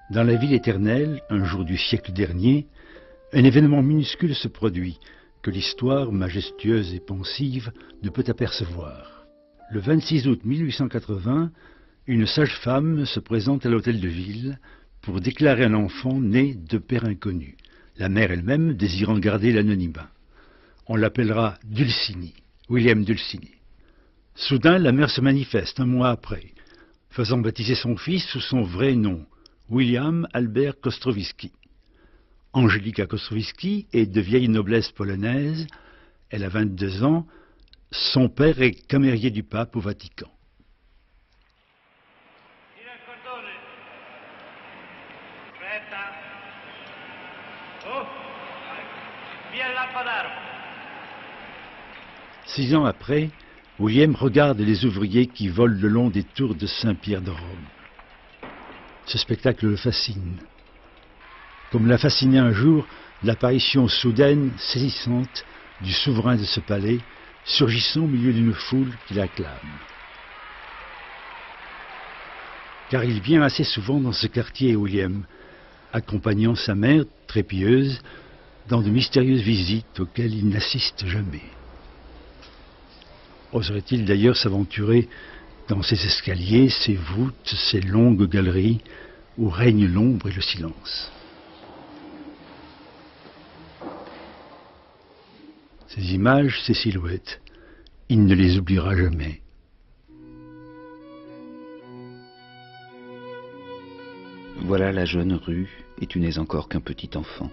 Dans la ville éternelle, un jour du siècle dernier, un événement minuscule se produit, que l'histoire, majestueuse et pensive, ne peut apercevoir. Le 26 août 1880, une sage-femme se présente à l'hôtel de ville pour déclarer un enfant né de père inconnu, la mère elle-même désirant garder l'anonymat. On l'appellera Dulcinea, William Dulcinea. Soudain, la mère se manifeste un mois après, faisant baptiser son fils sous son vrai nom, William Albert Kostrowiecki. Angelika Kostrowiecki est de vieille noblesse polonaise, elle a 22 ans, son père est camérier du pape au Vatican. Six ans après, William regarde les ouvriers qui volent le long des tours de Saint-Pierre de Rome. Ce spectacle le fascine. Comme l'a fasciné un jour l'apparition soudaine, saisissante, du souverain de ce palais, surgissant au milieu d'une foule qui l'acclame. Car il vient assez souvent dans ce quartier, William, accompagnant sa mère, très pieuse, dans de mystérieuses visites auxquelles il n'assiste jamais. Oserait-il d'ailleurs s'aventurer dans ces escaliers, ces voûtes, ces longues galeries où règnent l'ombre et le silence? Ces images, ces silhouettes, il ne les oubliera jamais. Voilà la jeune rue, et tu n'es encore qu'un petit enfant.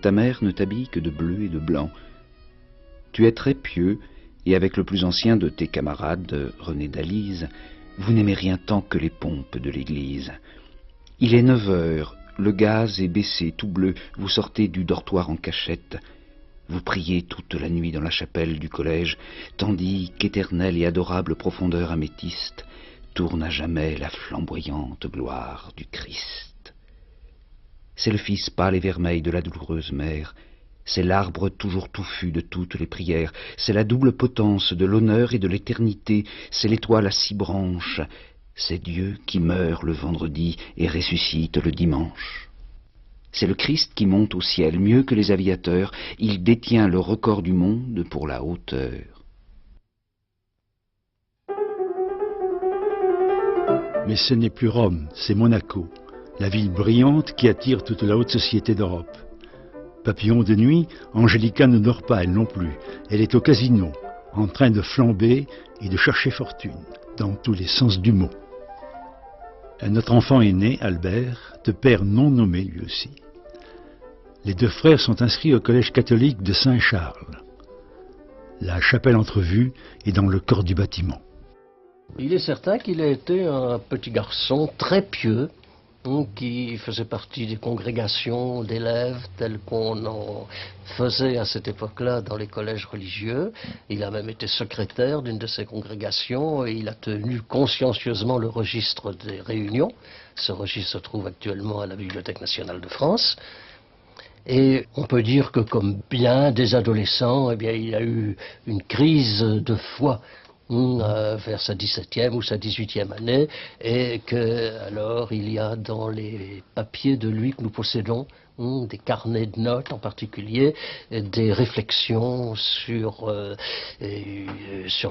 Ta mère ne t'habille que de bleu et de blanc. Tu es très pieux, et avec le plus ancien de tes camarades, René d'Alise, vous n'aimez rien tant que les pompes de l'église. Il est 9 heures, le gaz est baissé, tout bleu, vous sortez du dortoir en cachette. Vous priez toute la nuit dans la chapelle du collège, tandis qu'éternelle et adorable profondeur améthyste tourne à jamais la flamboyante gloire du Christ. C'est le fils pâle et vermeil de la douloureuse mère, c'est l'arbre toujours touffu de toutes les prières, c'est la double potence de l'honneur et de l'éternité, c'est l'étoile à 6 branches, c'est Dieu qui meurt le vendredi et ressuscite le dimanche. C'est le Christ qui monte au ciel mieux que les aviateurs, il détient le record du monde pour la hauteur. Mais ce n'est plus Rome, c'est Monaco, la ville brillante qui attire toute la haute société d'Europe. Papillon de nuit, Angelika ne dort pas, elle non plus. Elle est au casino, en train de flamber et de chercher fortune, dans tous les sens du mot. Un autre enfant est né, Albert, de père non nommé lui aussi. Les 2 frères sont inscrits au collège catholique de Saint-Charles. La chapelle entrevue est dans le corps du bâtiment. Il est certain qu'il a été un petit garçon très pieux, qui faisait partie des congrégations d'élèves telles qu'on en faisait à cette époque-là dans les collèges religieux. Il a même été secrétaire d'une de ces congrégations et il a tenu consciencieusement le registre des réunions. Ce registre se trouve actuellement à la Bibliothèque nationale de France. Et on peut dire que comme bien des adolescents, eh bien, il a eu une crise de foi vers sa 17e ou sa 18e année, et que alors il y a dans les papiers de lui que nous possédons, des carnets de notes en particulier, des réflexions sur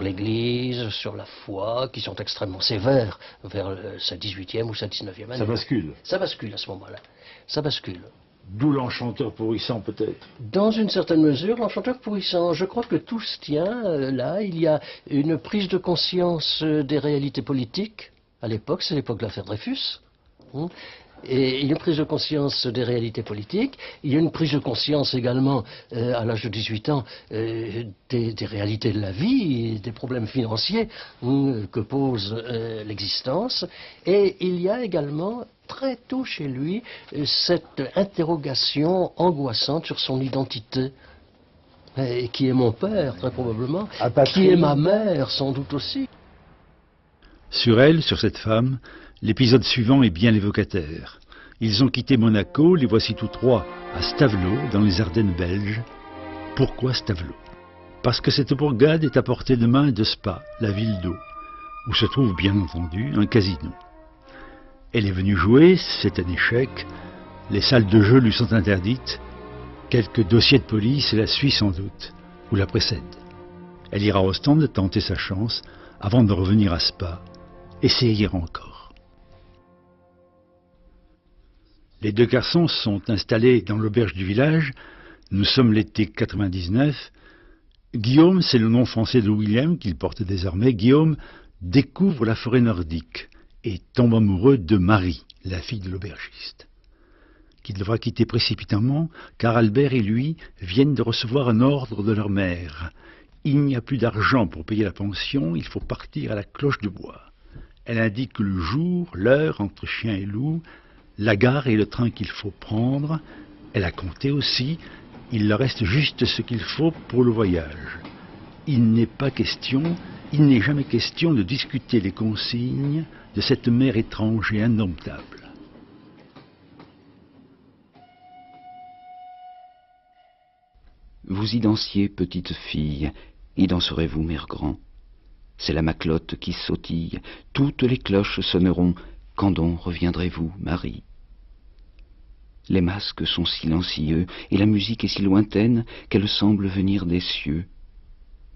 l'Église, sur la foi, qui sont extrêmement sévères vers sa 18e ou sa 19e année. Ça bascule. Ça bascule à ce moment-là. Ça bascule. D'où l'enchanteur pourrissant peut-être. Dans une certaine mesure, l'enchanteur pourrissant. Je crois que tout se tient là. Il y a une prise de conscience des réalités politiques. À l'époque, c'est l'époque de l'affaire Dreyfus. Et il y a une prise de conscience des réalités politiques. Il y a une prise de conscience également, à l'âge de 18 ans, des réalités de la vie, des problèmes financiers que pose l'existence. Et il y a également très tôt chez lui cette interrogation angoissante sur son identité. Et qui est mon père, très probablement, qui est ma mère, sans doute aussi. Sur elle, sur cette femme, l'épisode suivant est bien évocataire. Ils ont quitté Monaco, les voici tous 3 à Stavelot, dans les Ardennes belges. Pourquoi Stavelot? Parce que cette bourgade est à portée de main de Spa, la ville d'eau, où se trouve bien entendu un casino. Elle est venue jouer, c'est un échec. Les salles de jeu lui sont interdites. Quelques dossiers de police la suivent sans doute, ou la précèdent. Elle ira au stand tenter sa chance avant de revenir à Spa, et essayer encore. Les deux garçons sont installés dans l'auberge du village. Nous sommes l'été 99. Guillaume, c'est le nom français de William qu'il porte désormais. Guillaume découvre la forêt nordique et tombe amoureux de Marie, la fille de l'aubergiste, qu'il devra quitter précipitamment, car Albert et lui viennent de recevoir un ordre de leur mère. Il n'y a plus d'argent pour payer la pension, il faut partir à la cloche de bois. Elle indique le jour, l'heure entre chien et loup, la gare et le train qu'il faut prendre. Elle a compté aussi, il leur reste juste ce qu'il faut pour le voyage. Il n'est jamais question de discuter les consignes de cette mer étrange et indomptable. Vous y dansiez, petite fille, y danserez-vous, mère grand? C'est la Maclotte qui sautille, toutes les cloches sonneront. Quand donc reviendrez-vous, Marie? Les masques sont silencieux, et la musique est si lointaine qu'elle semble venir des cieux.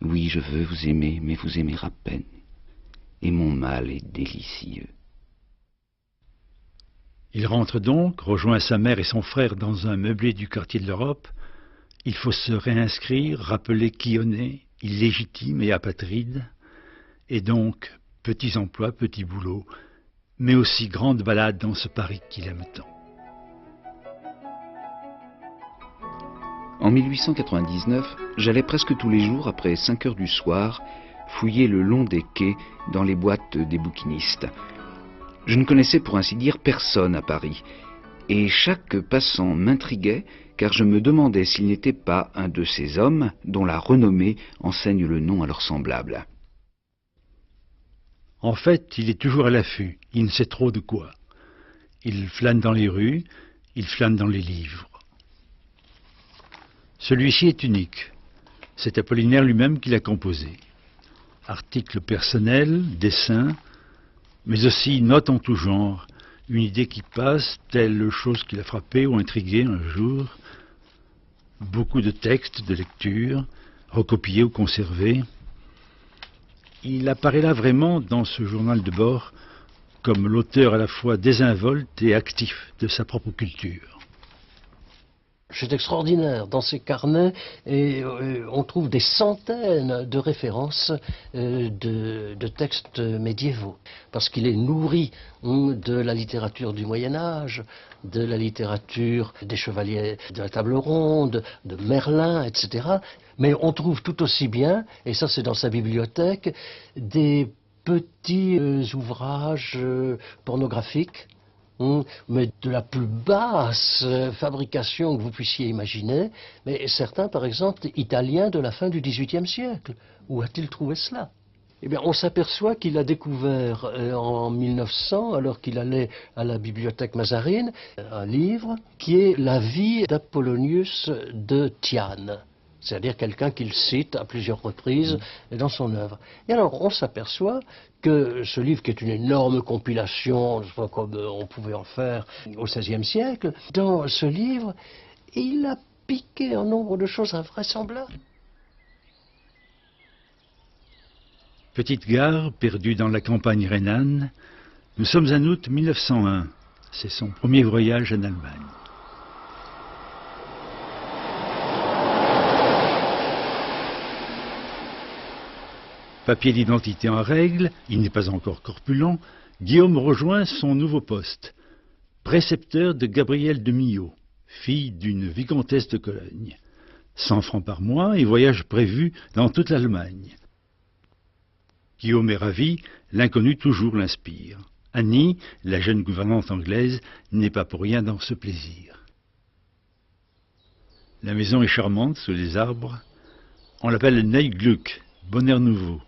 Oui, je veux vous aimer, mais vous aimer à peine, et mon mal est délicieux. Il rentre donc, rejoint sa mère et son frère dans un meublé du quartier de l'Europe. Il faut se réinscrire, rappeler qui on est, illégitime et apatride, et donc petits emplois, petits boulots, mais aussi grande balade dans ce Paris qu'il aime tant. En 1899, j'allais presque tous les jours, après 5 heures du soir, fouiller le long des quais dans les boîtes des bouquinistes. Je ne connaissais pour ainsi dire personne à Paris, et chaque passant m'intriguait, car je me demandais s'il n'était pas un de ces hommes dont la renommée enseigne le nom à leurs semblables. En fait, il est toujours à l'affût, il ne sait trop de quoi. Il flâne dans les rues, il flâne dans les livres. Celui-ci est unique. C'est Apollinaire lui-même qui l'a composé. Articles personnels, dessins, mais aussi notes en tout genre, une idée qui passe, telle chose qui l'a frappé ou intrigué un jour. Beaucoup de textes, de lectures, recopiés ou conservés. Il apparaît là vraiment dans ce journal de bord comme l'auteur à la fois désinvolte et actif de sa propre culture. C'est extraordinaire. Dans ces carnets, on trouve des centaines de références de textes médiévaux, parce qu'il est nourri de la littérature du Moyen-Âge, de la littérature des chevaliers de la table ronde, de Merlin, etc. Mais on trouve tout aussi bien, et ça c'est dans sa bibliothèque, des petits ouvrages pornographiques, mais de la plus basse fabrication que vous puissiez imaginer, mais certains, par exemple, italiens de la fin du XVIIIe siècle. Où a-t-il trouvé cela? Eh bien, on s'aperçoit qu'il a découvert en 1900, alors qu'il allait à la bibliothèque Mazarine, un livre qui est La vie d'Apollonius de Tyane. C'est-à-dire quelqu'un qu'il cite à plusieurs reprises dans son œuvre. Et alors, on s'aperçoit que ce livre, qui est une énorme compilation, comme on pouvait en faire au XVIe siècle, dans ce livre, il a piqué un nombre de choses invraisemblables. Petite gare, perdue dans la campagne rhénane, nous sommes en août 1901. C'est son premier voyage en Allemagne. Papier d'identité en règle, il n'est pas encore corpulent, Guillaume rejoint son nouveau poste, précepteur de Gabrielle de Milhaud, fille d'une vicomtesse de Cologne. 100 francs par mois et voyage prévu dans toute l'Allemagne. Guillaume est ravi, l'inconnu toujours l'inspire. Annie, la jeune gouvernante anglaise, n'est pas pour rien dans ce plaisir. La maison est charmante sous les arbres. On l'appelle Neuglück, bonheur nouveau.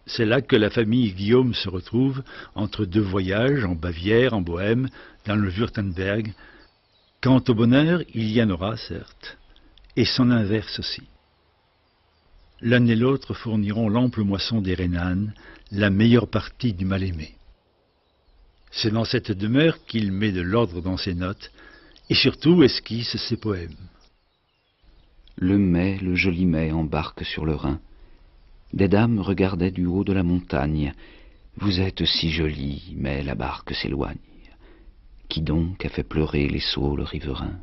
C'est là que la famille Guillaume se retrouve entre deux voyages, en Bavière, en Bohême, dans le Württemberg. Quant au bonheur, il y en aura, certes, et son inverse aussi. L'un et l'autre fourniront l'ample moisson des Rhénanes, la meilleure partie du mal-aimé. C'est dans cette demeure qu'il met de l'ordre dans ses notes et surtout esquisse ses poèmes. Le mai, le joli mai, embarque sur le Rhin. Des dames regardaient du haut de la montagne. Vous êtes si jolie, mais la barque s'éloigne. Qui donc a fait pleurer les saules riverains?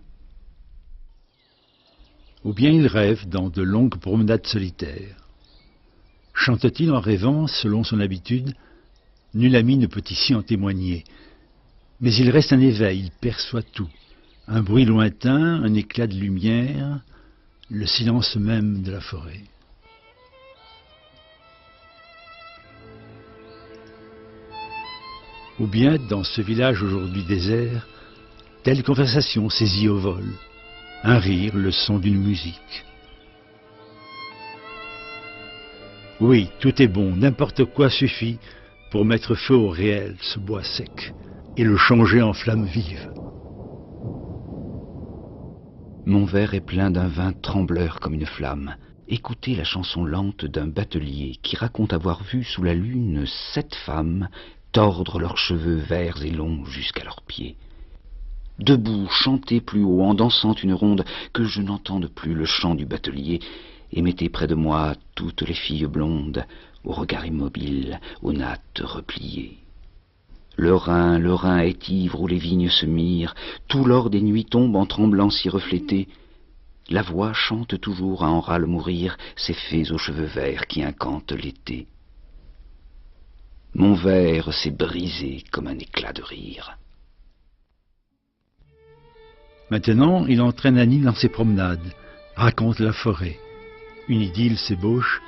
Ou bien il rêve dans de longues promenades solitaires. Chante-t-il en rêvant, selon son habitude? Nul ami ne peut ici en témoigner. Mais il reste un éveil, il perçoit tout. Un bruit lointain, un éclat de lumière, le silence même de la forêt. Ou bien, dans ce village aujourd'hui désert, telle conversation saisie au vol, un rire, le son d'une musique. Oui, tout est bon, n'importe quoi suffit pour mettre feu au réel, ce bois sec, et le changer en flamme vive. Mon verre est plein d'un vin trembleur comme une flamme. Écoutez la chanson lente d'un batelier qui raconte avoir vu sous la lune 7 femmes tordre leurs cheveux verts et longs jusqu'à leurs pieds. Debout, chanter plus haut, en dansant une ronde, que je n'entende plus le chant du batelier, et mettez près de moi toutes les filles blondes, au regard immobile, aux nattes repliées. Le Rhin est ivre où les vignes se mirent, tout l'or des nuits tombe en tremblant s'y refléter. La voix chante toujours à en râle mourir ces fées aux cheveux verts qui incantent l'été. Mon verre s'est brisé comme un éclat de rire. Maintenant, il entraîne Annie dans ses promenades, raconte la forêt. Une idylle s'ébauche.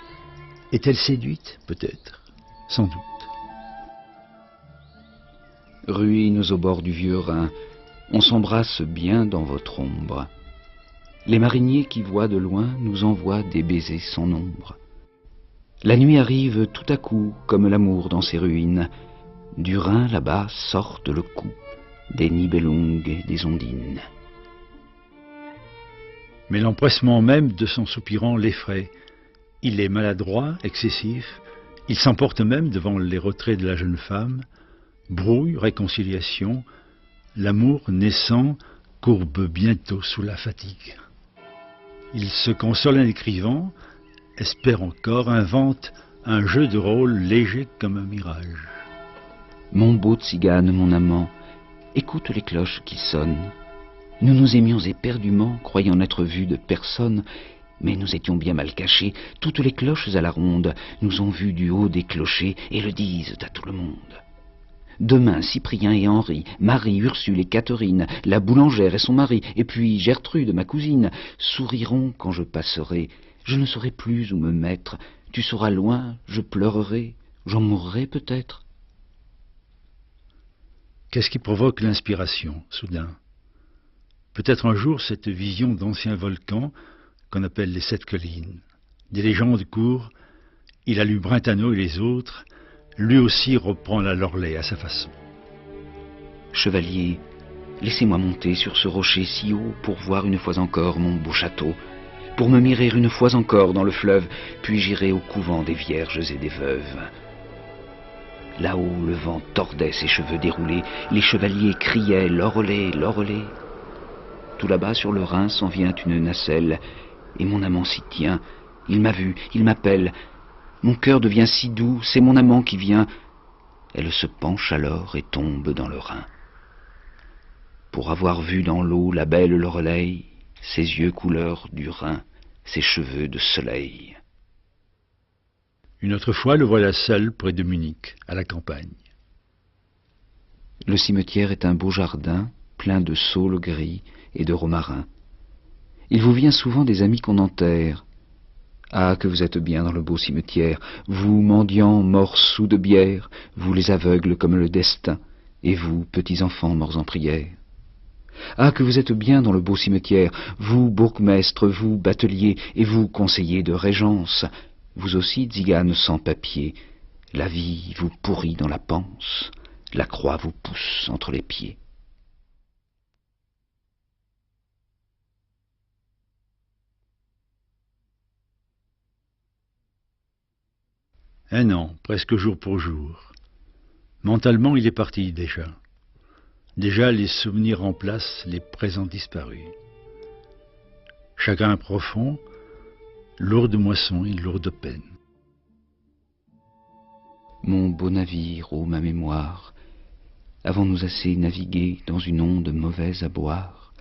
Est-elle séduite? Peut-être. Sans doute. Ruines au bord du vieux Rhin, on s'embrasse bien dans votre ombre. Les mariniers qui voient de loin nous envoient des baisers sans nombre. La nuit arrive tout à coup, comme l'amour dans ces ruines. Du Rhin là-bas sortent le coup des Nibelungs et des Ondines. Mais l'empressement même de son soupirant l'effraie. Il est maladroit, excessif, il s'emporte même devant les retraits de la jeune femme. Brouille, réconciliation, l'amour naissant courbe bientôt sous la fatigue. Il se console en écrivant, espère encore, invente un jeu de rôle léger comme un mirage. Mon beau tzigane, mon amant, écoute les cloches qui sonnent. Nous nous aimions éperdument, croyant n'être vus de personne, mais nous étions bien mal cachés. Toutes les cloches à la ronde nous ont vus du haut des clochers et le disent à tout le monde. Demain, Cyprien et Henri, Marie, Ursule et Catherine, la boulangère et son mari, et puis Gertrude, ma cousine, souriront quand je passerai. Je ne saurai plus où me mettre. Tu seras loin, je pleurerai, j'en mourrai peut-être. Qu'est-ce qui provoque l'inspiration, soudain? Peut-être un jour cette vision d'anciens volcans qu'on appelle les 7 collines. Des légendes courent, il a lu Brentano et les autres, lui aussi reprend la Loreley à sa façon. Chevalier, laissez-moi monter sur ce rocher si haut pour voir une fois encore mon beau château, pour me mirer une fois encore dans le fleuve, puis j'irai au couvent des vierges et des veuves. Là-haut, le vent tordait ses cheveux déroulés, les chevaliers criaient « Loreley, Loreley ». Tout là-bas sur le Rhin s'en vient une nacelle, et mon amant s'y tient. Il m'a vu, il m'appelle. Mon cœur devient si doux, c'est mon amant qui vient. Elle se penche alors et tombe dans le Rhin. Pour avoir vu dans l'eau la belle Loreley, ses yeux couleur du Rhin, ses cheveux de soleil. Une autre fois, le voilà seul près de Munich, à la campagne. Le cimetière est un beau jardin, plein de saules gris et de romarins. Il vous vient souvent des amis qu'on enterre. Ah, que vous êtes bien dans le beau cimetière, vous, mendiants, morts sous de bière, vous les aveugles comme le destin, et vous, petits enfants morts en prière. Ah, que vous êtes bien dans le beau cimetière, vous, bourgmestres, vous, bateliers, et vous, conseillers de régence, vous aussi, tziganes sans papier, la vie vous pourrit dans la panse, la croix vous pousse entre les pieds. Un an, presque jour pour jour. Mentalement, il est parti déjà. Déjà, les souvenirs remplacent les présents disparus. Chagrin profond, lourde moisson et lourde peine. Mon beau navire, ô ma mémoire, avons-nous assez navigué dans une onde mauvaise à boire?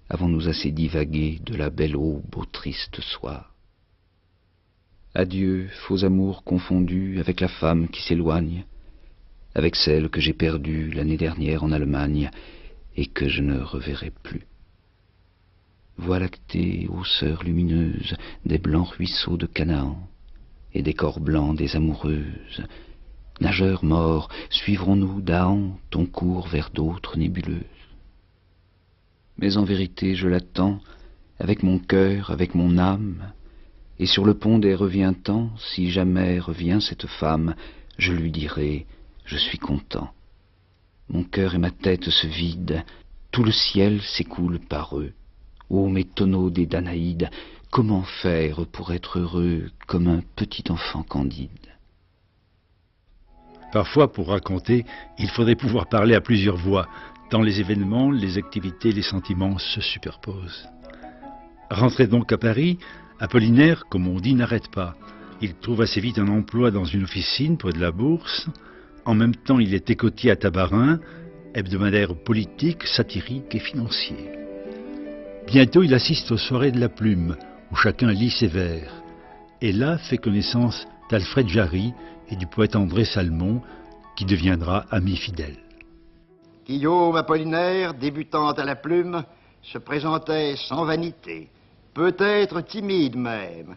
Avons-nous assez divagué de la belle aube au triste soir? Adieu, faux amours confondus avec la femme qui s'éloigne, avec celle que j'ai perdue l'année dernière en Allemagne et que je ne reverrai plus. Voie lactée, ô sœur lumineuse, des blancs ruisseaux de Canaan et des corps blancs des amoureuses, nageurs morts, suivrons-nous d'Ahan ton cours vers d'autres nébuleuses? Mais en vérité, je l'attends, avec mon cœur, avec mon âme, et sur le pont des reviens-t'en, si jamais revient cette femme, je lui dirai, je suis content. Mon cœur et ma tête se vident, tout le ciel s'écoule par eux. Ô mes tonneaux des Danaïdes, comment faire pour être heureux comme un petit enfant candide? Parfois, pour raconter, il faudrait pouvoir parler à plusieurs voix, tant les événements, les activités, les sentiments se superposent. Rentré donc à Paris, Apollinaire, comme on dit, n'arrête pas. Il trouve assez vite un emploi dans une officine près de la Bourse. En même temps, il est écotier à Tabarin, hebdomadaire politique, satirique et financier. Bientôt, il assiste aux soirées de la Plume, où chacun lit ses vers. Et là, fait connaissance d'Alfred Jarry et du poète André Salmon, qui deviendra ami fidèle. Guillaume Apollinaire, débutant à la Plume, se présentait sans vanité, peut-être timide même,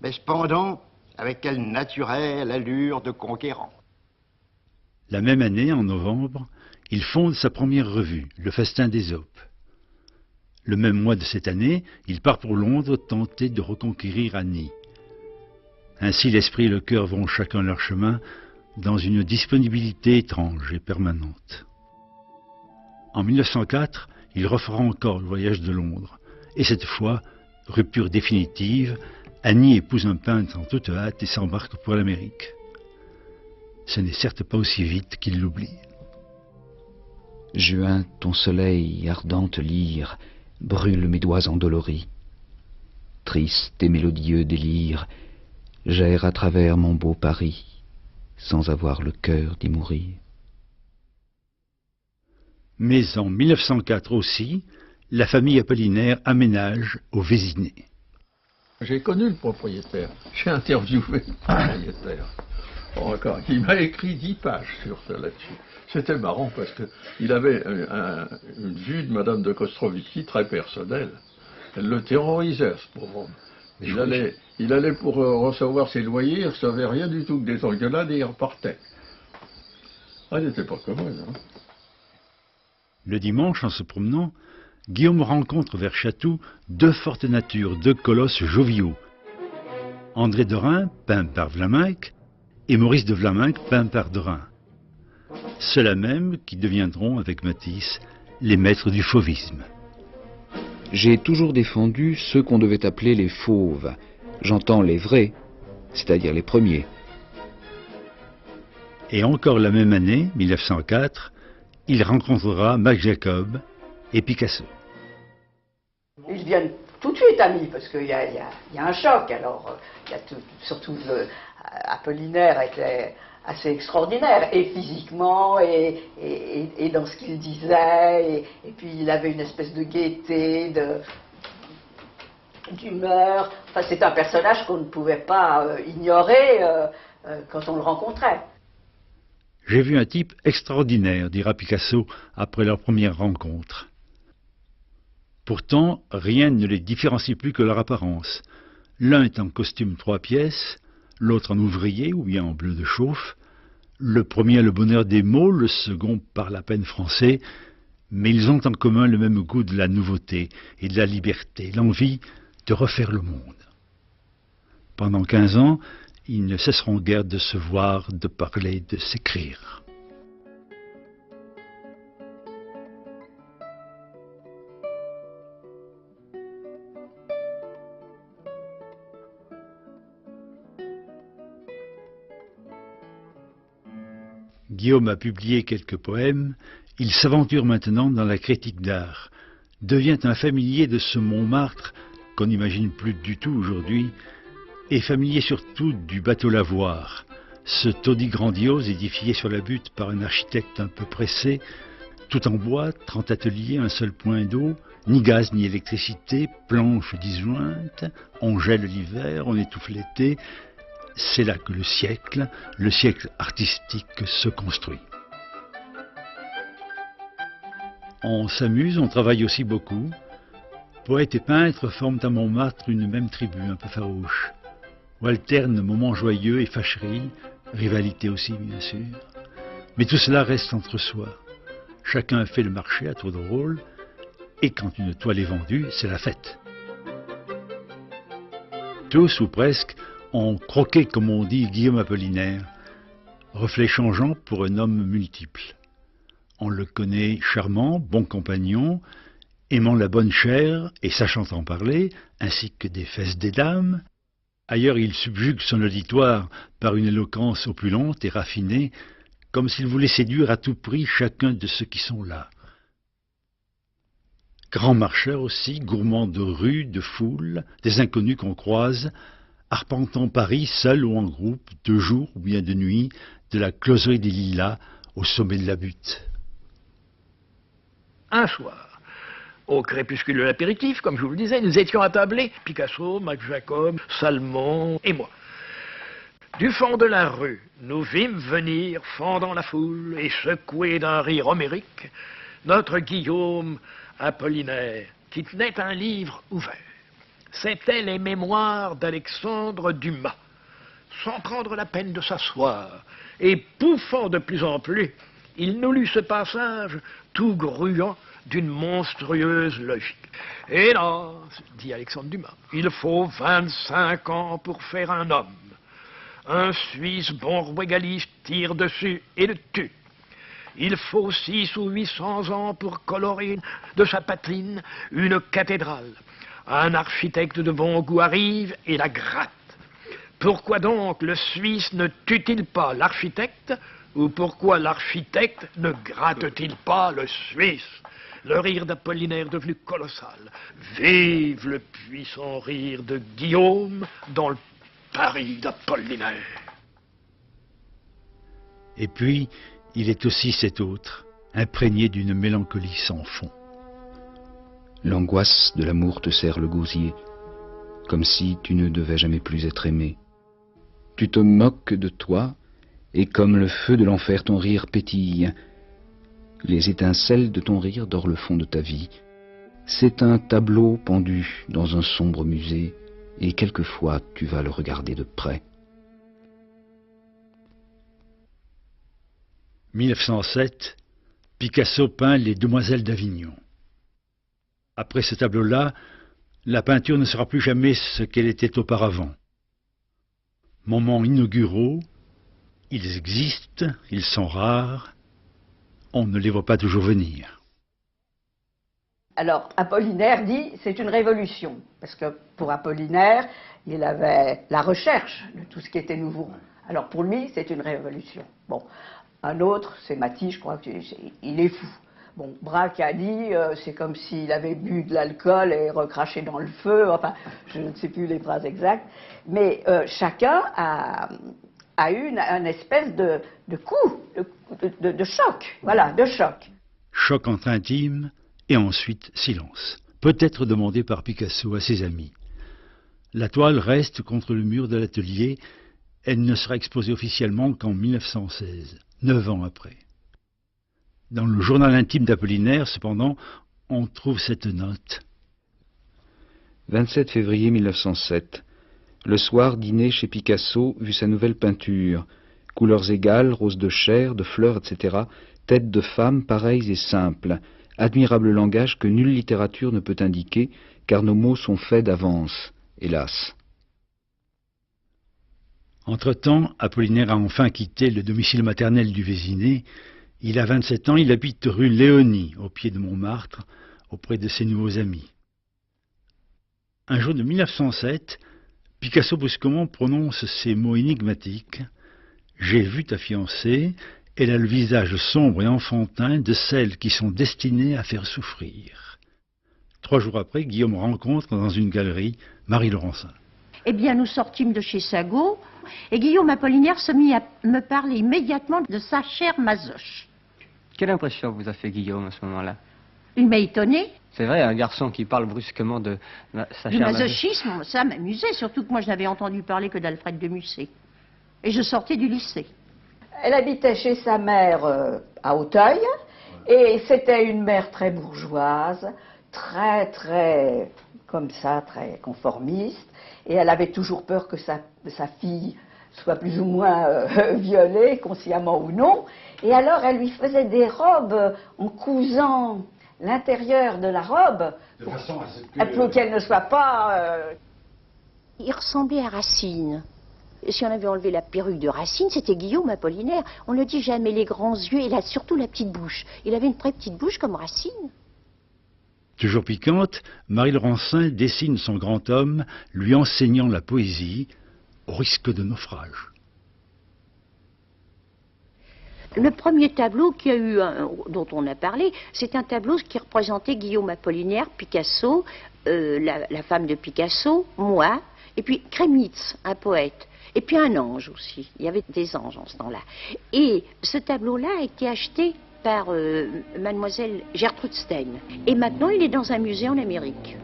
mais cependant avec quelle naturelle allure de conquérant. La même année, en novembre, il fonde sa première revue, Le Festin d'Ésope. Le même mois de cette année, il part pour Londres tenter de reconquérir Annie. Ainsi l'esprit et le cœur vont chacun leur chemin dans une disponibilité étrange et permanente. En 1904, il refera encore le voyage de Londres, et cette fois, rupture définitive, Annie épouse un peintre en toute hâte et s'embarque pour l'Amérique. Ce n'est certes pas aussi vite qu'il l'oublie. Juin, ton soleil, ardente lyre, brûle mes doigts endoloris. Triste et mélodieux délire, j'erre à travers mon beau Paris, sans avoir le cœur d'y mourir. Mais en 1904 aussi, la famille Apollinaire aménage au Vésinet. J'ai connu le propriétaire, j'ai interviewé le propriétaire. Encore, il m'a écrit 10 pages sur ça là-dessus. C'était marrant parce qu'il avait une vue de Madame de Kostrovitsky très personnelle. Elle le terrorisait, ce pauvre homme. Il allait pour recevoir ses loyers, il ne recevait rien du tout que des engueulades et il repartait. Ah, il n'était pas commode, hein. Le dimanche, en se promenant, Guillaume rencontre vers Chatou deux fortes natures, deux colosses joviaux. André Derain, peint par Vlaminck, et Maurice de Vlaminck, peint par Derain. Ceux-là même qui deviendront, avec Matisse, les maîtres du fauvisme. J'ai toujours défendu ceux qu'on devait appeler les fauves. J'entends les vrais, c'est-à-dire les premiers. Et encore la même année, 1904, il rencontrera Max Jacob et Picasso. Ils deviennent tout de suite amis, parce qu'il y a un choc. Alors, surtout Apollinaire était assez extraordinaire, et physiquement, et dans ce qu'il disait, et puis il avait une espèce de gaieté, d'humeur. Enfin, c'est un personnage qu'on ne pouvait pas ignorer quand on le rencontrait. J'ai vu un type extraordinaire, dira Picasso après leur première rencontre. Pourtant, rien ne les différencie plus que leur apparence. L'un est en costume 3 pièces, l'autre en ouvrier ou bien en bleu de chauffe. Le premier a le bonheur des mots, le second parle à peine français, mais ils ont en commun le même goût de la nouveauté et de la liberté, l'envie de refaire le monde. Pendant 15 ans, ils ne cesseront guère de se voir, de parler, de s'écrire. Guillaume a publié quelques poèmes, il s'aventure maintenant dans la critique d'art, devient un familier de ce Montmartre qu'on n'imagine plus du tout aujourd'hui, et familier surtout du bateau Lavoir, ce taudis grandiose édifié sur la butte par un architecte un peu pressé, tout en bois, 30 ateliers, un seul point d'eau, ni gaz ni électricité, planches disjointes, on gèle l'hiver, on étouffe l'été. C'est là que le siècle artistique se construit. On s'amuse, on travaille aussi beaucoup. Poètes et peintres forment à Montmartre une même tribu un peu farouche, où alternent moments joyeux et fâcheries, rivalité aussi bien sûr. Mais tout cela reste entre soi. Chacun fait le marché à tour de rôle, et quand une toile est vendue, c'est la fête. Tous ou presque ont croqué, comme on dit, Guillaume Apollinaire, reflet changeant pour un homme multiple. On le connaît charmant, bon compagnon, aimant la bonne chair et sachant en parler, ainsi que des fesses des dames. Ailleurs, il subjugue son auditoire par une éloquence opulente et raffinée, comme s'il voulait séduire à tout prix chacun de ceux qui sont là. Grand marcheur aussi, gourmand de rues, de foules, des inconnus qu'on croise, arpentant Paris seul ou en groupe, de jour ou bien de nuit, de la closerie des Lilas au sommet de la butte. Un soir, au crépuscule de l'apéritif, comme je vous le disais, nous étions attablés, Picasso, Max Jacob, Salmon et moi. Du fond de la rue, nous vîmes venir, fendant la foule et secoué d'un rire homérique, notre Guillaume Apollinaire, qui tenait un livre ouvert. C'étaient les mémoires d'Alexandre Dumas. Sans prendre la peine de s'asseoir, et pouffant de plus en plus, il nous lut ce passage tout gruant d'une monstrueuse logique. Hélas, dit Alexandre Dumas, il faut 25 ans pour faire un homme. Un Suisse bon royaliste tire dessus et le tue. Il faut 600 ou 800 ans pour colorer de sa patine une cathédrale. Un architecte de bon goût arrive et la gratte. Pourquoi donc le Suisse ne tue-t-il pas l'architecte, ou pourquoi l'architecte ne gratte-t-il pas le Suisse? Le rire d'Apollinaire devenu colossal. Vive le puissant rire de Guillaume dans le Paris d'Apollinaire. Et puis, il est aussi cet autre, imprégné d'une mélancolie sans fond. L'angoisse de l'amour te serre le gosier, comme si tu ne devais jamais plus être aimé. Tu te moques de toi, et comme le feu de l'enfer ton rire pétille. Les étincelles de ton rire dorent le fond de ta vie. C'est un tableau pendu dans un sombre musée, et quelquefois tu vas le regarder de près. 1907, Picasso peint Les Demoiselles d'Avignon. Après ce tableau-là, la peinture ne sera plus jamais ce qu'elle était auparavant. Moments inauguraux, ils existent, ils sont rares, on ne les voit pas toujours venir. Alors, Apollinaire dit c'est une révolution, parce que pour Apollinaire, il avait la recherche de tout ce qui était nouveau. Alors pour lui, c'est une révolution. Bon, un autre, c'est Matisse, je crois qu'il est fou. Bon, Braque a dit c'est comme s'il avait bu de l'alcool et recraché dans le feu, enfin, je ne sais plus les phrases exactes, mais chacun a eu une espèce de coup, de choc, voilà, de choc. Choc entre intimes, et ensuite silence, peut-être demandé par Picasso à ses amis. La toile reste contre le mur de l'atelier, elle ne sera exposée officiellement qu'en 1916, 9 ans après. Dans le journal intime d'Apollinaire, cependant, on trouve cette note. 27 février 1907. Le soir, dîner chez Picasso, vu sa nouvelle peinture. Couleurs égales, roses de chair, de fleurs, etc. Têtes de femmes pareilles et simples. Admirable langage que nulle littérature ne peut indiquer, car nos mots sont faits d'avance, hélas. Entre-temps, Apollinaire a enfin quitté le domicile maternel du Vésiné. Il a 27 ans, il habite rue Léonie, au pied de Montmartre, auprès de ses nouveaux amis. Un jour de 1907, Picasso brusquement prononce ces mots énigmatiques. « J'ai vu ta fiancée, Elle a le visage sombre et enfantin de celles qui sont destinées à faire souffrir. 3 jours après, Guillaume rencontre dans une galerie Marie Laurencin. Eh bien, nous sortîmes de chez Sagot, et Guillaume Apollinaire se mit à me parler immédiatement de sa chère Mazoche. Quelle impression vous a fait Guillaume à ce moment-là? Il m'a étonné. C'est vrai, un garçon qui parle brusquement de sa Du chère masochisme, ça m'amusait, surtout que moi je n'avais entendu parler que d'Alfred de Musset. Et je sortais du lycée. Elle habitait chez sa mère à Auteuil, et c'était une mère très bourgeoise, très, comme ça, très conformiste, et elle avait toujours peur que sa fille soit plus ou moins violée, consciemment ou non, et alors elle lui faisait des robes en cousant l'intérieur de la robe, pour qu'elle ne soit pas... Il ressemblait à Racine. Et si on avait enlevé la perruque de Racine, c'était Guillaume Apollinaire. On ne dit jamais les grands yeux, et surtout la petite bouche. Il avait une très petite bouche comme Racine. Toujours piquante, Marie Laurencin dessine son grand homme, lui enseignant la poésie, au risque de naufrage. Le premier tableau qu'il y a eu, dont on a parlé, c'est un tableau qui représentait Guillaume Apollinaire, Picasso, la femme de Picasso, moi, et puis Kremitz, un poète, et puis un ange aussi. Il y avait des anges en ce temps-là. Et ce tableau-là a été acheté par mademoiselle Gertrude Stein. Et maintenant, il est dans un musée en Amérique.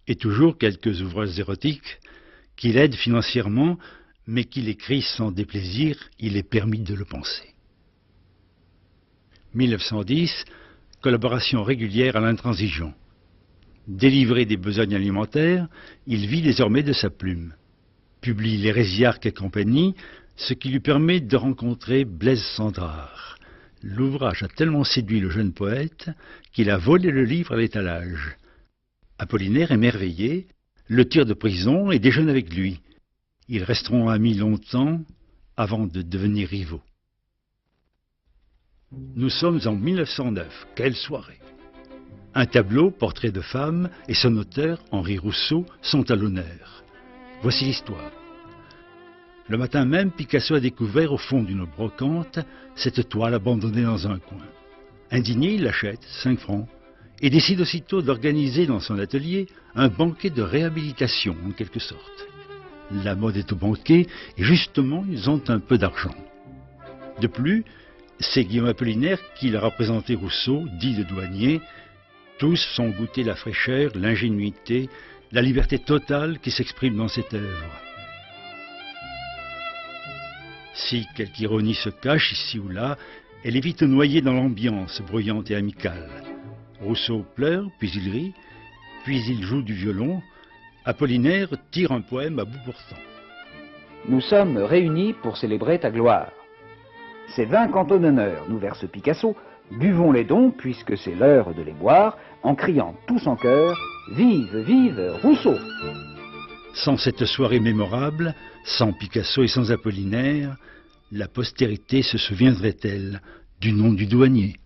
Et toujours quelques ouvrages érotiques qui l'aident financièrement, mais qu'il écrit sans déplaisir, il est permis de le penser. 1910, collaboration régulière à l'Intransigeant. Délivré des besognes alimentaires, il vit désormais de sa plume. Publie l'Hérésiarque et compagnie, ce qui lui permet de rencontrer Blaise Cendrars. L'ouvrage a tellement séduit le jeune poète qu'il a volé le livre à l'étalage. Apollinaire, émerveillé, le tire de prison et déjeune avec lui. Ils resteront amis longtemps avant de devenir rivaux. Nous sommes en 1909. Quelle soirée! Un tableau, portrait de femme, et son auteur, Henri Rousseau, sont à l'honneur. Voici l'histoire. Le matin même, Picasso a découvert au fond d'une brocante cette toile abandonnée dans un coin. Indigné, il l'achète, 5 francs, et décide aussitôt d'organiser dans son atelier un banquet de réhabilitation, en quelque sorte. La mode est au banquet, et justement, ils ont un peu d'argent. De plus, c'est Guillaume Apollinaire qui l'a représenté Rousseau, dit de douanier. Tous sont goûtés la fraîcheur, l'ingénuité, la liberté totale qui s'exprime dans cette œuvre. Si quelque ironie se cache ici ou là, elle est vite noyée dans l'ambiance bruyante et amicale. Rousseau pleure, puis il rit, puis il joue du violon. Apollinaire tire un poème à bout portant. Nous sommes réunis pour célébrer ta gloire. Ces 20 cantons d'honneur, nous verse Picasso, buvons-les donc, puisque c'est l'heure de les boire, en criant tous en chœur « Vive, vive Rousseau !» Sans cette soirée mémorable, sans Picasso et sans Apollinaire, la postérité se souviendrait-elle du nom du douanier?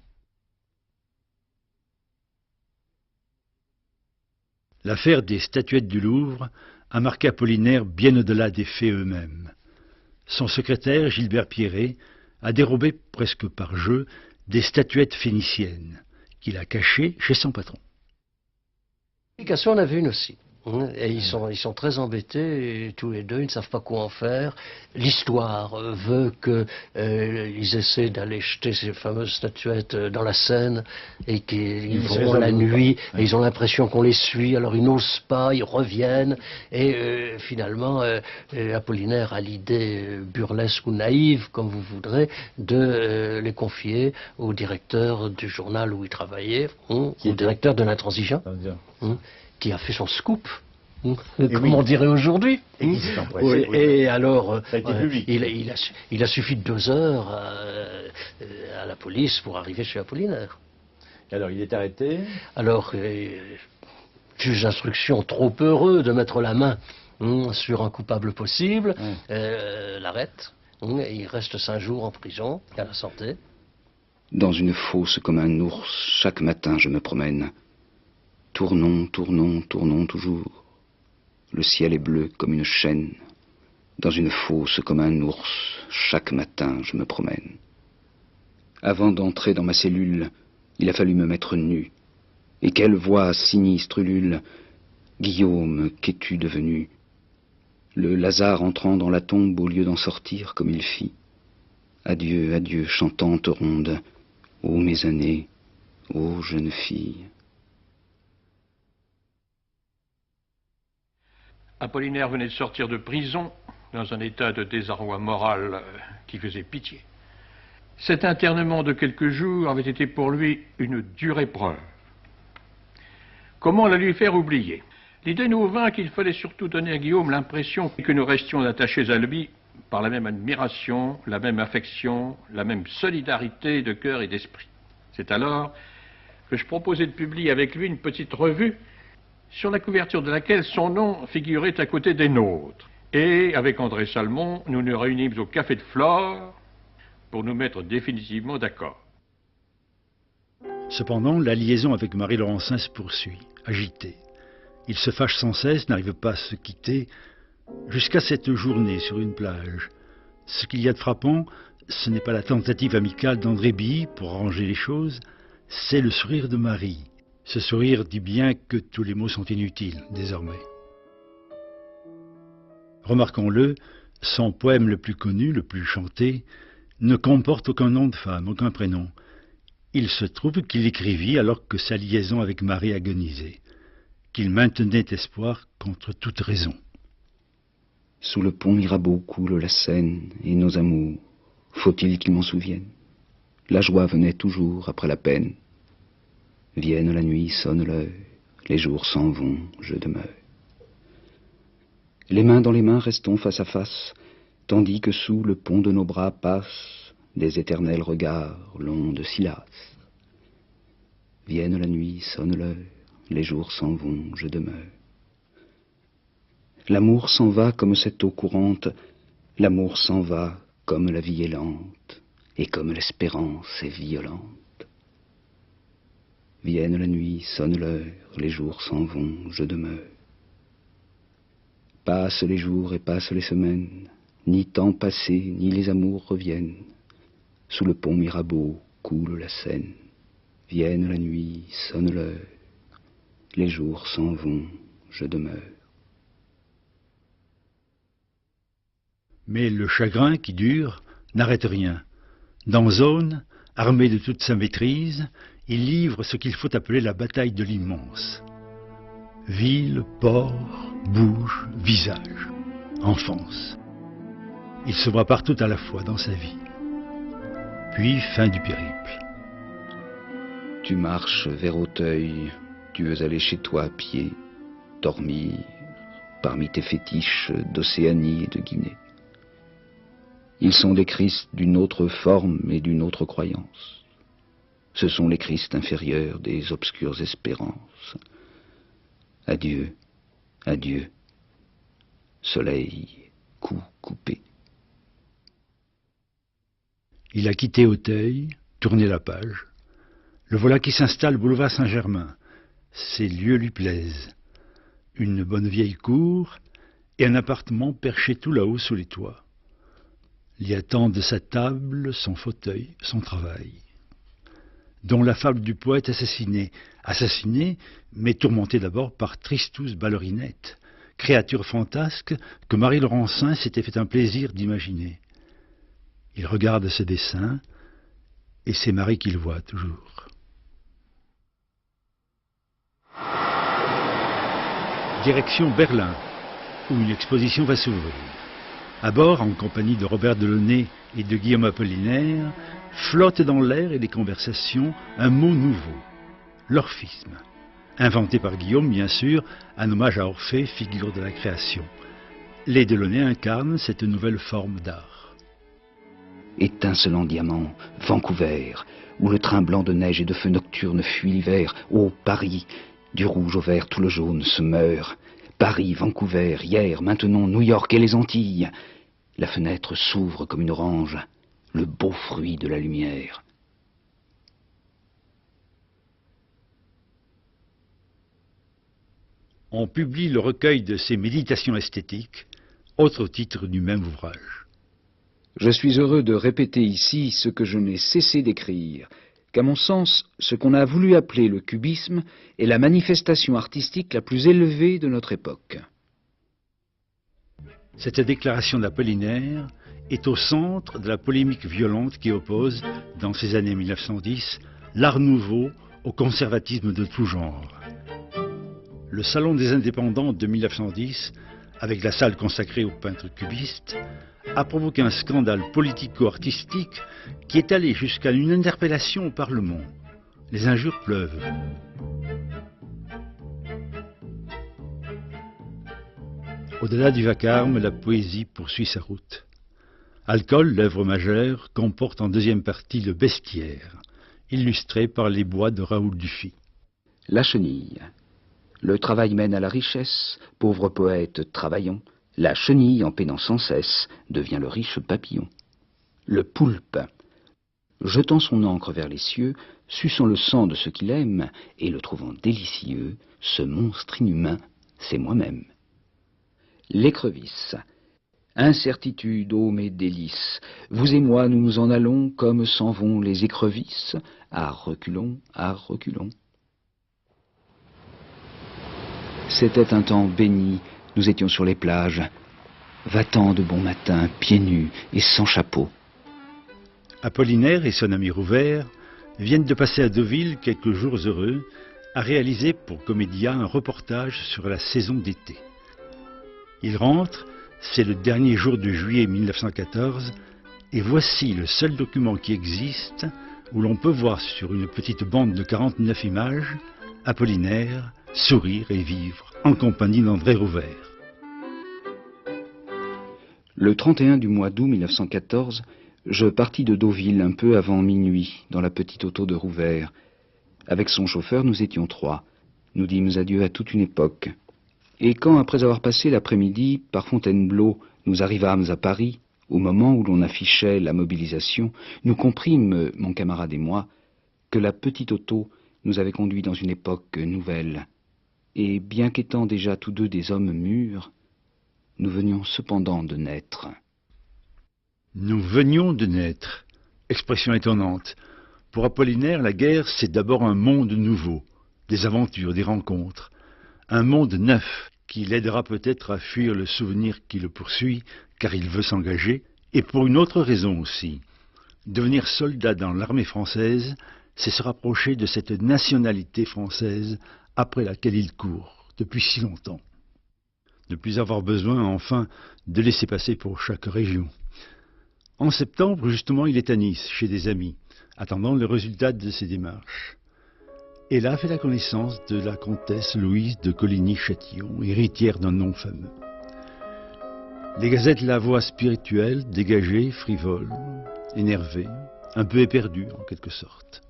L'affaire des statuettes du Louvre a marqué Apollinaire bien au-delà des faits eux-mêmes. Son secrétaire, Gilbert Pierret, a dérobé presque par jeu des statuettes phéniciennes qu'il a cachées chez son patron. Picasso en a vu une aussi. Et ils sont très embêtés, tous les deux, ils ne savent pas quoi en faire. L'histoire veut qu'ils essaient d'aller jeter ces fameuses statuettes dans la Seine et qu'ils vont la nuit et ils ont l'impression qu'on les suit, alors ils n'osent pas, ils reviennent et finalement Apollinaire a l'idée burlesque ou naïve, comme vous voudrez, de les confier au directeur du journal où il travaillait, au directeur de l'Intransigeant. Qui a fait son scoop, comme on dirait aujourd'hui. Et alors, il a suffi de 2 heures à la police pour arriver chez Apollinaire. Et alors, il est arrêté. Alors, juge d'instruction trop heureux de mettre la main sur un coupable possible, l'arrête. Et il reste 5 jours en prison, à la santé. Dans une fosse comme un ours, chaque matin je me promène. Tournons, tournons, tournons toujours. Le ciel est bleu comme une chaîne. Dans une fosse comme un ours, chaque matin je me promène. Avant d'entrer dans ma cellule, il a fallu me mettre nu. Et quelle voix sinistre ulule. Guillaume, qu'es-tu devenu? Le Lazare entrant dans la tombe au lieu d'en sortir comme il fit. Adieu, adieu, chantante ronde. Ô mes années, ô jeune fille. Apollinaire venait de sortir de prison dans un état de désarroi moral qui faisait pitié. Cet internement de quelques jours avait été pour lui une dure épreuve. Comment la lui faire oublier? L'idée nous vint qu'il fallait surtout donner à Guillaume l'impression que nous restions attachés à lui par la même admiration, la même affection, la même solidarité de cœur et d'esprit. C'est alors que je proposai de publier avec lui une petite revue sur la couverture de laquelle son nom figurait à côté des nôtres. Et avec André Salmon, nous nous réunîmes au Café de Flore pour nous mettre définitivement d'accord. Cependant, la liaison avec Marie Laurencin se poursuit, agitée. Ils se fâchent sans cesse, n'arrivent pas à se quitter, jusqu'à cette journée sur une plage. Ce qu'il y a de frappant, ce n'est pas la tentative amicale d'André Billy pour arranger les choses, c'est le sourire de Marie. Ce sourire dit bien que tous les mots sont inutiles, désormais. Remarquons-le, son poème le plus connu, le plus chanté, ne comporte aucun nom de femme, aucun prénom. Il se trouve qu'il écrivit alors que sa liaison avec Marie agonisait, qu'il maintenait espoir contre toute raison. Sous le pont Mirabeau coule la Seine, et nos amours, faut-il qu'ils m'en souviennent? La joie venait toujours après la peine. Vienne la nuit, sonne l'heure, les jours s'en vont, je demeure. Les mains dans les mains, restons face à face, tandis que sous le pont de nos bras passent des éternels regards longs de Silas. Vienne la nuit, sonne l'heure, les jours s'en vont, je demeure. L'amour s'en va comme cette eau courante, l'amour s'en va comme la vie est lente, et comme l'espérance est violente. Vienne la nuit, sonne l'heure, les jours s'en vont, je demeure. Passent les jours et passent les semaines, ni temps passé, ni les amours reviennent. Sous le pont Mirabeau coule la Seine. Vienne la nuit, sonne l'heure, les jours s'en vont, je demeure. Mais le chagrin qui dure n'arrête rien. Dans Zone, armé de toute sa maîtrise, il livre ce qu'il faut appeler la bataille de l'immense. Ville, port, bouche, visage, enfance. Il se voit partout à la fois dans sa vie. Puis fin du périple. Tu marches vers Auteuil, tu veux aller chez toi à pied, dormir parmi tes fétiches d'Océanie et de Guinée. Ils sont des Christs d'une autre forme et d'une autre croyance. Ce sont les Christs inférieurs des obscures espérances. Adieu, adieu, soleil, cou coupé. Il a quitté Auteuil, tourné la page. Le voilà qui s'installe boulevard Saint-Germain. Ces lieux lui plaisent. Une bonne vieille cour et un appartement perché tout là-haut sous les toits. Il y attendent sa table, son fauteuil, son travail. Dont la fable du poète assassiné, mais tourmenté d'abord par Tristus Ballerinette, créature fantasque que Marie Laurencin s'était fait un plaisir d'imaginer. Il regarde ses dessins, et c'est Marie qu'il voit toujours. Direction Berlin, où une exposition va s'ouvrir. À bord, en compagnie de Robert Delaunay et de Guillaume Apollinaire, flotte dans l'air et les conversations un mot nouveau, l'orphisme. Inventé par Guillaume, bien sûr, un hommage à Orphée, figure de la création. Les Delaunay incarnent cette nouvelle forme d'art. Étincelant diamant, Vancouver, où le train blanc de neige et de feu nocturne fuit l'hiver. Ô Paris, du rouge au vert tout le jaune se meurt. Paris, Vancouver, hier, maintenant New York et les Antilles. La fenêtre s'ouvre comme une orange, le beau fruit de la lumière. On publie le recueil de ses méditations esthétiques autre titre du même ouvrage. Je suis heureux de répéter ici ce que je n'ai cessé d'écrire, qu'à mon sens, ce qu'on a voulu appeler le cubisme est la manifestation artistique la plus élevée de notre époque. Cette déclaration d'Apollinaire est au centre de la polémique violente qui oppose, dans ces années 1910, l'art nouveau au conservatisme de tout genre. Le Salon des indépendants de 1910, avec la salle consacrée aux peintres cubistes, a provoqué un scandale politico-artistique qui est allé jusqu'à une interpellation au Parlement. Les injures pleuvent. Au-delà du vacarme, la poésie poursuit sa route. Alcool, l'œuvre majeure, comporte en deuxième partie le bestiaire, illustré par les bois de Raoul Dufy. La chenille. Le travail mène à la richesse, pauvre poète, travaillons. La chenille, en peinant sans cesse, devient le riche papillon. Le poulpe. Jetant son encre vers les cieux, suçant le sang de ceux qu'il aime, et le trouvant délicieux, ce monstre inhumain, c'est moi-même. L'écrevisse. Incertitude, ô mes délices, vous et moi nous nous en allons comme s'en vont les écrevisses, à reculons, à reculons. C'était un temps béni, nous étions sur les plages, va-t'en de bon matin, pieds nus et sans chapeau. Apollinaire et son ami Rouveyre viennent de passer à Deauville quelques jours heureux à réaliser pour Comédia un reportage sur la saison d'été. Ils rentrent, c'est le dernier jour de juillet 1914, et voici le seul document qui existe où l'on peut voir sur une petite bande de 49 images Apollinaire sourire et vivre en compagnie d'André Rouveyre. Le 31 du mois d'août 1914, je partis de Deauville un peu avant minuit dans la petite auto de Rouveyre. Avec son chauffeur, nous étions 3. Nous dîmes adieu à toute une époque. Et quand, après avoir passé l'après-midi par Fontainebleau, nous arrivâmes à Paris, au moment où l'on affichait la mobilisation, nous comprîmes, mon camarade et moi, que la petite auto nous avait conduits dans une époque nouvelle. Et bien qu'étant déjà tous deux des hommes mûrs, nous venions cependant de naître. Nous venions de naître. Expression étonnante. Pour Apollinaire, la guerre, c'est d'abord un monde nouveau, des aventures, des rencontres. Un monde neuf qui l'aidera peut-être à fuir le souvenir qui le poursuit, car il veut s'engager, et pour une autre raison aussi. Devenir soldat dans l'armée française, c'est se rapprocher de cette nationalité française après laquelle il court depuis si longtemps. Ne plus avoir besoin, enfin, de laisser passer pour chaque région. En septembre, justement, il est à Nice, chez des amis, attendant le résultat de ses démarches. Et là fait la connaissance de la comtesse Louise de Coligny-Châtillon, héritière d'un nom fameux. Les gazettes la voient spirituelle, dégagée, frivole, énervée, un peu éperdue en quelque sorte.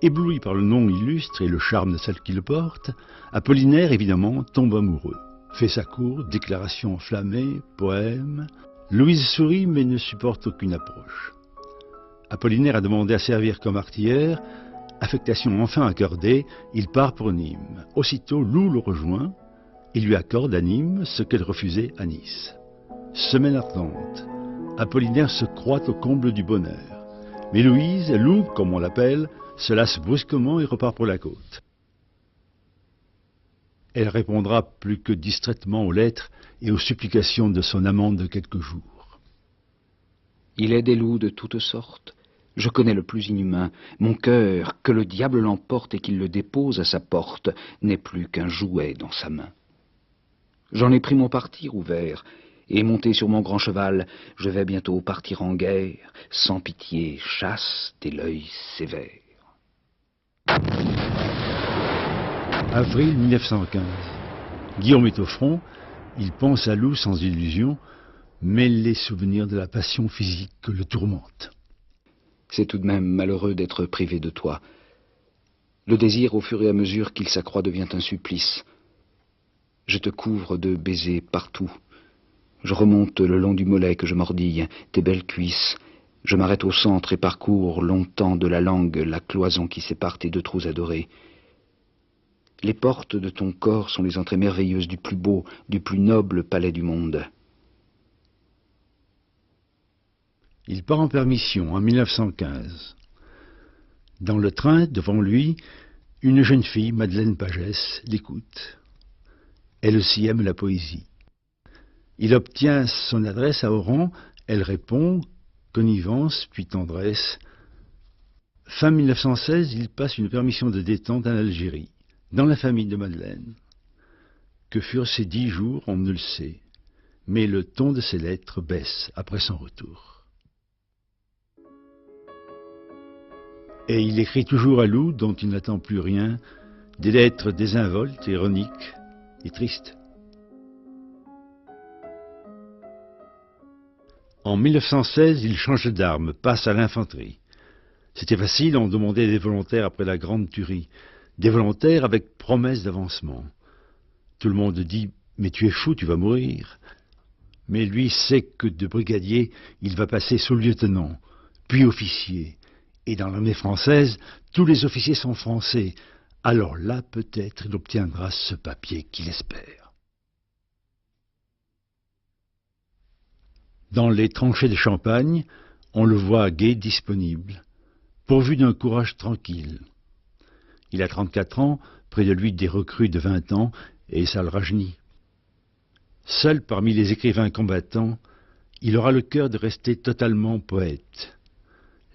Ébloui par le nom illustre et le charme de celle qui le porte, Apollinaire évidemment tombe amoureux. Fait sa cour, déclaration enflammée, poème. Louise sourit mais ne supporte aucune approche. Apollinaire a demandé à servir comme artillère. Affectation enfin accordée, il part pour Nîmes. Aussitôt, Lou le rejoint et lui accorde à Nîmes ce qu'elle refusait à Nice. Semaine ardente, Apollinaire se croit au comble du bonheur. Mais Louise, Lou, comme on l'appelle, se lasse brusquement et repart pour la côte. Elle répondra plus que distraitement aux lettres et aux supplications de son amant de quelques jours. Il est des loups de toutes sortes. Je connais le plus inhumain. Mon cœur, que le diable l'emporte et qu'il le dépose à sa porte, n'est plus qu'un jouet dans sa main. J'en ai pris mon parti, Rouveyre, et monté sur mon grand cheval, je vais bientôt partir en guerre, sans pitié, chaste et l'œil sévère. Avril 1915. Guillaume est au front, il pense à Lou sans illusion, mais les souvenirs de la passion physique le tourmentent. C'est tout de même malheureux d'être privé de toi. Le désir, au fur et à mesure qu'il s'accroît, devient un supplice. Je te couvre de baisers partout. Je remonte le long du mollet que je mordille, tes belles cuisses. Je m'arrête au centre et parcours longtemps de la langue la cloison qui sépare tes deux trous adorés. Les portes de ton corps sont les entrées merveilleuses du plus beau, du plus noble palais du monde. Il part en permission en 1915. Dans le train, devant lui, une jeune fille, Madeleine Pagès, l'écoute. Elle aussi aime la poésie. Il obtient son adresse à Oran, elle répond, connivence puis tendresse. Fin 1916, il passe une permission de détente en Algérie, dans la famille de Madeleine. Que furent ces 10 jours, on ne le sait, mais le ton de ses lettres baisse après son retour. Et il écrit toujours à Lou, dont il n'attend plus rien, des lettres désinvoltes, ironiques et tristes. En 1916, il change d'arme, passe à l'infanterie. C'était facile, on demandait des volontaires après la Grande Tuerie, des volontaires avec promesse d'avancement. Tout le monde dit « mais tu es fou, tu vas mourir ». Mais lui sait que de brigadier, il va passer sous-lieutenant, puis officier. Et dans l'armée française, tous les officiers sont français. Alors là, peut-être, il obtiendra ce papier qu'il espère. Dans les tranchées de Champagne, on le voit gai, disponible, pourvu d'un courage tranquille. Il a 34 ans, près de lui des recrues de 20 ans, et ça le rajeunit. Seul parmi les écrivains combattants, il aura le cœur de rester totalement poète,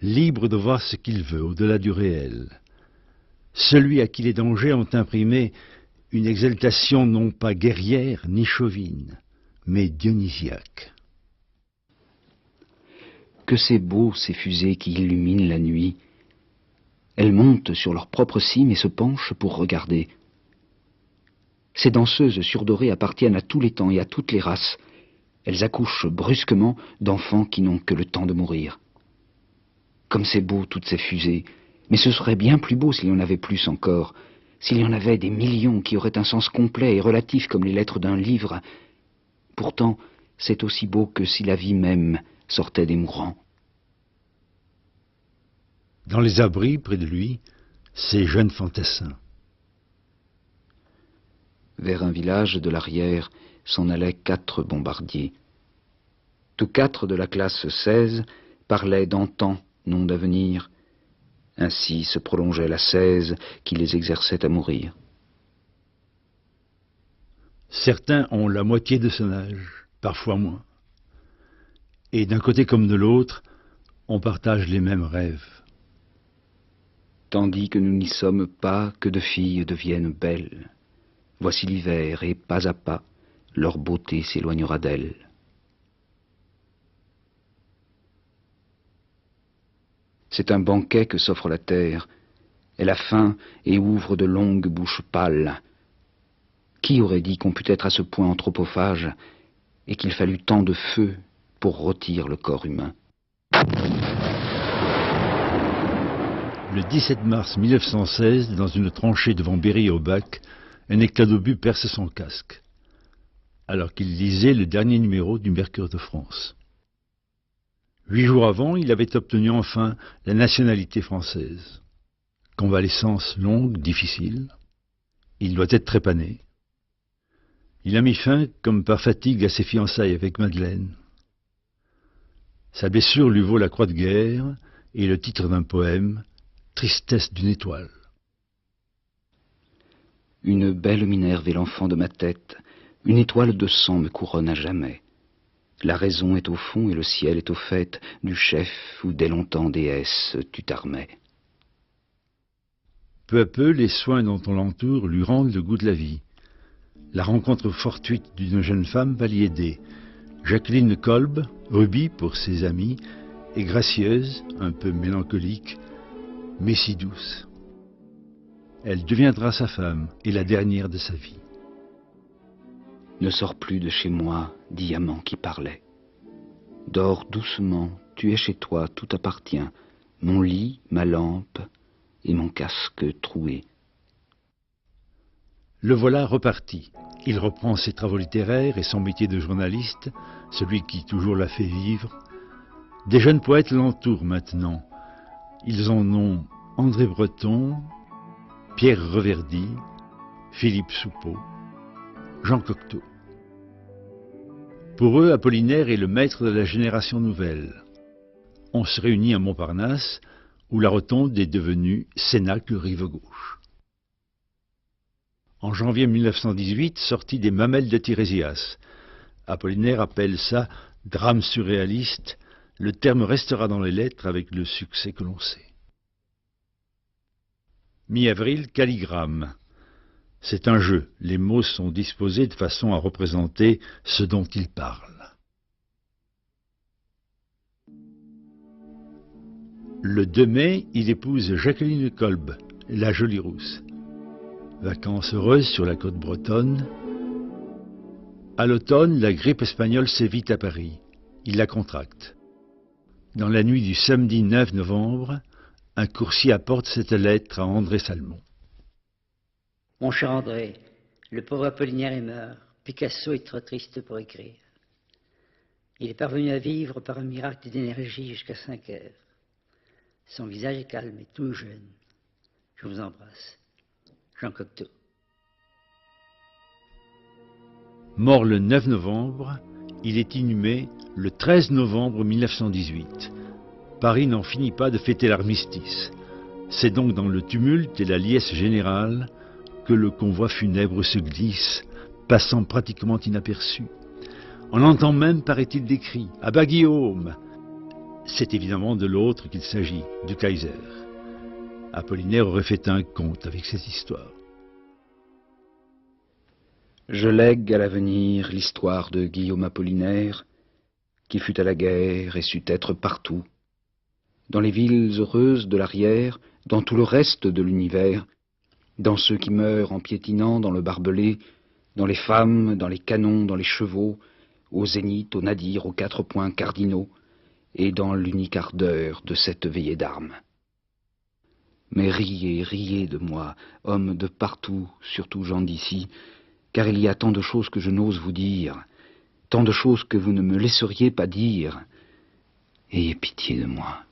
libre de voir ce qu'il veut au-delà du réel. Celui à qui les dangers ont imprimé une exaltation non pas guerrière ni chauvine, mais dionysiaque. Que c'est beau, ces fusées qui illuminent la nuit. Elles montent sur leur propre cime et se penchent pour regarder. Ces danseuses surdorées appartiennent à tous les temps et à toutes les races. Elles accouchent brusquement d'enfants qui n'ont que le temps de mourir. Comme c'est beau, toutes ces fusées. Mais ce serait bien plus beau s'il y en avait plus encore. S'il y en avait des millions qui auraient un sens complet et relatif comme les lettres d'un livre. Pourtant, c'est aussi beau que si la vie même sortait des mourants. Dans les abris, près de lui, ces jeunes fantassins. Vers un village de l'arrière s'en allaient 4 bombardiers. Tous 4 de la classe 16 parlaient d'antan, non d'avenir. Ainsi se prolongeait la 16 qui les exerçait à mourir. Certains ont la moitié de son âge, parfois moins. Et d'un côté comme de l'autre, on partage les mêmes rêves. Tandis que nous n'y sommes pas, que de filles deviennent belles. Voici l'hiver, et pas à pas, leur beauté s'éloignera d'elles. C'est un banquet que s'offre la terre. Elle a faim et ouvre de longues bouches pâles. Qui aurait dit qu'on pût être à ce point anthropophage et qu'il fallut tant de feu pour rôtir le corps humain? Le 17 mars 1916, dans une tranchée devant Berry-au-Bac, un éclat d'obus perce son casque, alors qu'il lisait le dernier numéro du Mercure de France. 8 jours avant, il avait obtenu enfin la nationalité française. Convalescence longue, difficile. Il doit être trépané. Il a mis fin, comme par fatigue, à ses fiançailles avec Madeleine. Sa blessure lui vaut la croix de guerre et le titre d'un poème, Tristesse d'une étoile. Une belle Minerve est l'enfant de ma tête, une étoile de sang me couronne à jamais. La raison est au fond et le ciel est au fait du chef où dès longtemps déesse tu t'armais. Peu à peu, les soins dont on l'entoure lui rendent le goût de la vie. La rencontre fortuite d'une jeune femme va l'y aider. Jacqueline Kolb, Ruby pour ses amis, est gracieuse, un peu mélancolique, mais si douce. Elle deviendra sa femme et la dernière de sa vie. Ne sors plus de chez moi, diamant qui parlait. Dors doucement, tu es chez toi, tout appartient. Mon lit, ma lampe et mon casque troué. Le voilà reparti. Il reprend ses travaux littéraires et son métier de journaliste, celui qui toujours l'a fait vivre. Des jeunes poètes l'entourent maintenant. Ils en ont André Breton, Pierre Reverdy, Philippe Soupeau, Jean Cocteau. Pour eux, Apollinaire est le maître de la génération nouvelle. on se réunit à Montparnasse, où la rotonde est devenue Cénacle rive gauche. En janvier 1918, sortie des Mamelles de Tirésias. Apollinaire appelle ça « drame surréaliste ». Le terme restera dans les lettres avec le succès que l'on sait. Mi-avril, calligramme. C'est un jeu. Les mots sont disposés de façon à représenter ce dont ils parlent. Le 2 mai, il épouse Jacqueline Kolb, la jolie rousse. Vacances heureuses sur la côte bretonne. À l'automne, la grippe espagnole sévit à Paris. Il la contracte. Dans la nuit du samedi 9 novembre, un coursier apporte cette lettre à André Salmon. Mon cher André, le pauvre Apollinaire est mort. Picasso est trop triste pour écrire. Il est parvenu à vivre par un miracle d'énergie jusqu'à 5 heures. Son visage est calme et tout jeune. Je vous embrasse. Jean Cocteau. Mort le 9 novembre, il est inhumé le 13 novembre 1918. Paris n'en finit pas de fêter l'armistice. C'est donc dans le tumulte et la liesse générale que le convoi funèbre se glisse, passant pratiquement inaperçu. On entend même, paraît-il, des cris « À bas Guillaume !» C'est évidemment de l'autre qu'il s'agit, du Kaiser. Apollinaire aurait fait un conte avec cette histoire. Je lègue à l'avenir l'histoire de Guillaume Apollinaire, qui fut à la guerre et sut être partout. Dans les villes heureuses de l'arrière, dans tout le reste de l'univers, dans ceux qui meurent en piétinant dans le barbelé, dans les femmes, dans les canons, dans les chevaux, au zénith, au nadir, aux 4 points cardinaux, et dans l'unique ardeur de cette veillée d'armes. Mais riez, riez de moi, hommes de partout, surtout gens d'ici, car il y a tant de choses que je n'ose vous dire, tant de choses que vous ne me laisseriez pas dire. Ayez pitié de moi.